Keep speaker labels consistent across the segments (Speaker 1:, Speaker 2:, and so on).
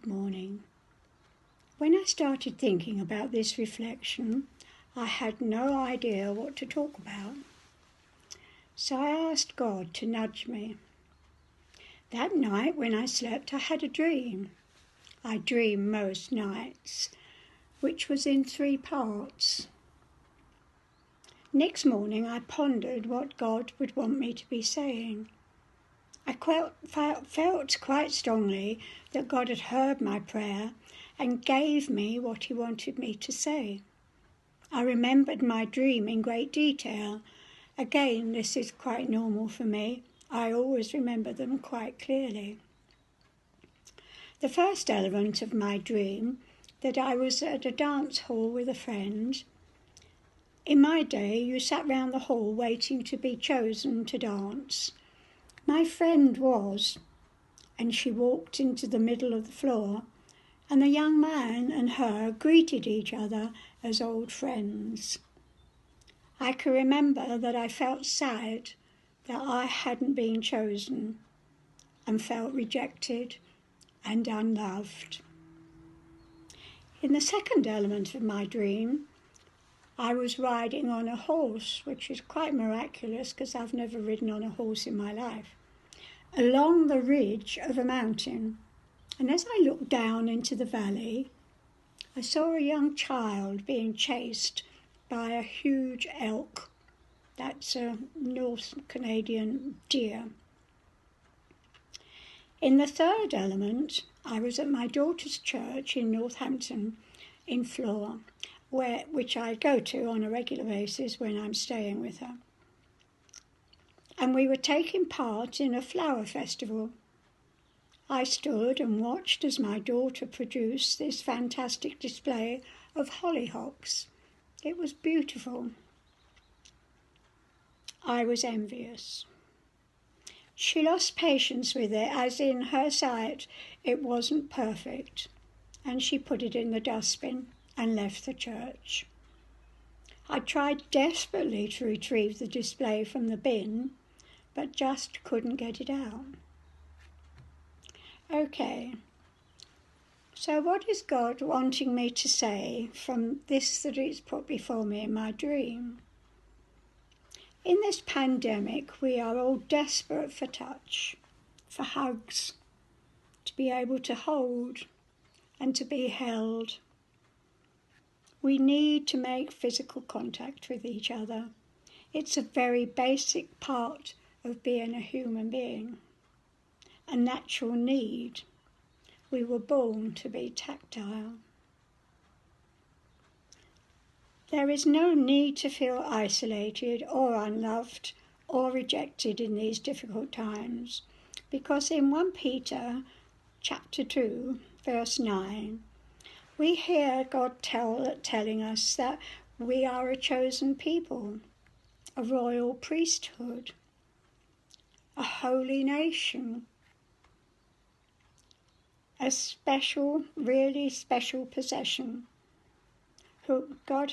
Speaker 1: morning. When I started thinking about this reflection, I had no idea what to talk about. So I asked God to nudge me. That night when I slept, I had a dream. I dream most nights, which was in 3 parts. Next morning I pondered what God would want me to be saying. I felt quite strongly that God had heard my prayer and gave me what he wanted me to say. I remembered my dream in great detail. Again, this is quite normal for me. I always remember them quite clearly. The first element of my dream, that I was at a dance hall with a friend. In my day, you sat round the hall waiting to be chosen to dance. My friend was, and she walked into the middle of the floor, and the young man and her greeted each other as old friends. I can remember that I felt sad that I hadn't been chosen and felt rejected and unloved. In the second element of my dream, I was riding on a horse, which is quite miraculous because I've never ridden on a horse in my life, along the ridge of a mountain. And as I looked down into the valley, I saw a young child being chased by a huge elk. That's a North Canadian deer. In the third element, I was at my daughter's church in Northampton in Flore, which I go to on a regular basis when I'm staying with her. And we were taking part in a flower festival. I stood and watched as my daughter produced this fantastic display of hollyhocks. It was beautiful. I was envious. She lost patience with it, as in her sight it wasn't perfect, and she put it in the dustbin and left the church. I tried desperately to retrieve the display from the bin, but just couldn't get it out. Okay, so what is God wanting me to say from this that he's put before me in my dream? In this pandemic, we are all desperate for touch, for hugs, to be able to hold and to be held. We need to make physical contact with each other. It's a very basic part of being a human being, a natural need. We were born to be tactile. There is no need to feel isolated or unloved or rejected in these difficult times, because in 1 Peter chapter 2, verse 9, we hear God telling us that we are a chosen people, a royal priesthood, a holy nation, a special, really special possession. Who God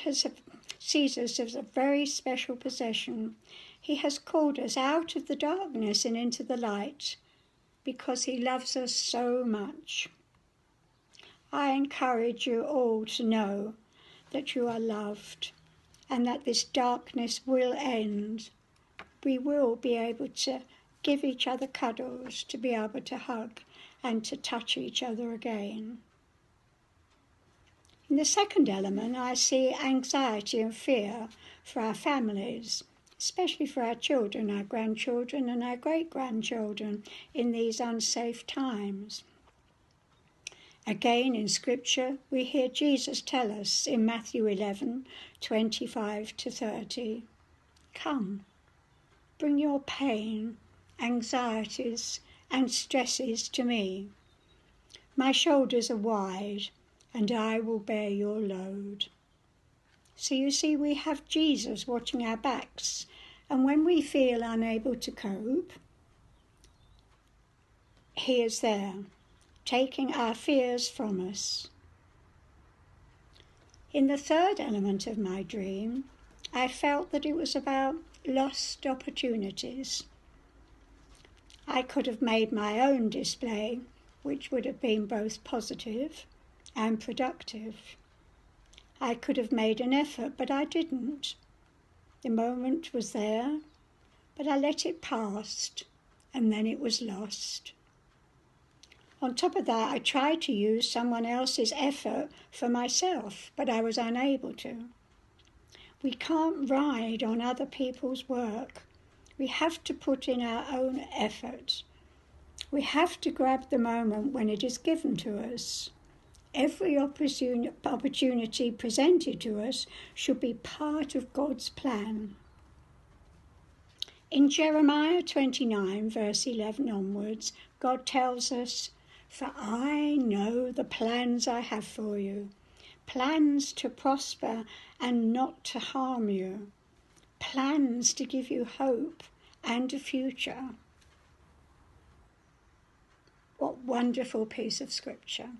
Speaker 1: sees us as a very special possession. He has called us out of the darkness and into the light because he loves us so much. I encourage you all to know that you are loved and that this darkness will end. We will be able to give each other cuddles, to be able to hug and to touch each other again. In the second element, I see anxiety and fear for our families, especially for our children, our grandchildren and our great-grandchildren in these unsafe times. Again, in Scripture, we hear Jesus tell us in Matthew 11:25-30, "Come, bring your pain, anxieties and stresses to me. My shoulders are wide, and I will bear your load." So you see, we have Jesus watching our backs, and when we feel unable to cope, he is there, taking our fears from us. In the third element of my dream, I felt that it was about lost opportunities. I could have made my own display which would have been both positive and productive. I could have made an effort, but I didn't. The moment was there, but I let it pass, and then it was lost. On top of that, I tried to use someone else's effort for myself, but I was unable to. We can't ride on other people's work. We have to put in our own effort. We have to grab the moment when it is given to us. Every opportunity presented to us should be part of God's plan. In Jeremiah 29, verse 11 onwards, God tells us, "For I know the plans I have for you, plans to prosper and not to harm you, plans to give you hope and a future." What wonderful piece of scripture.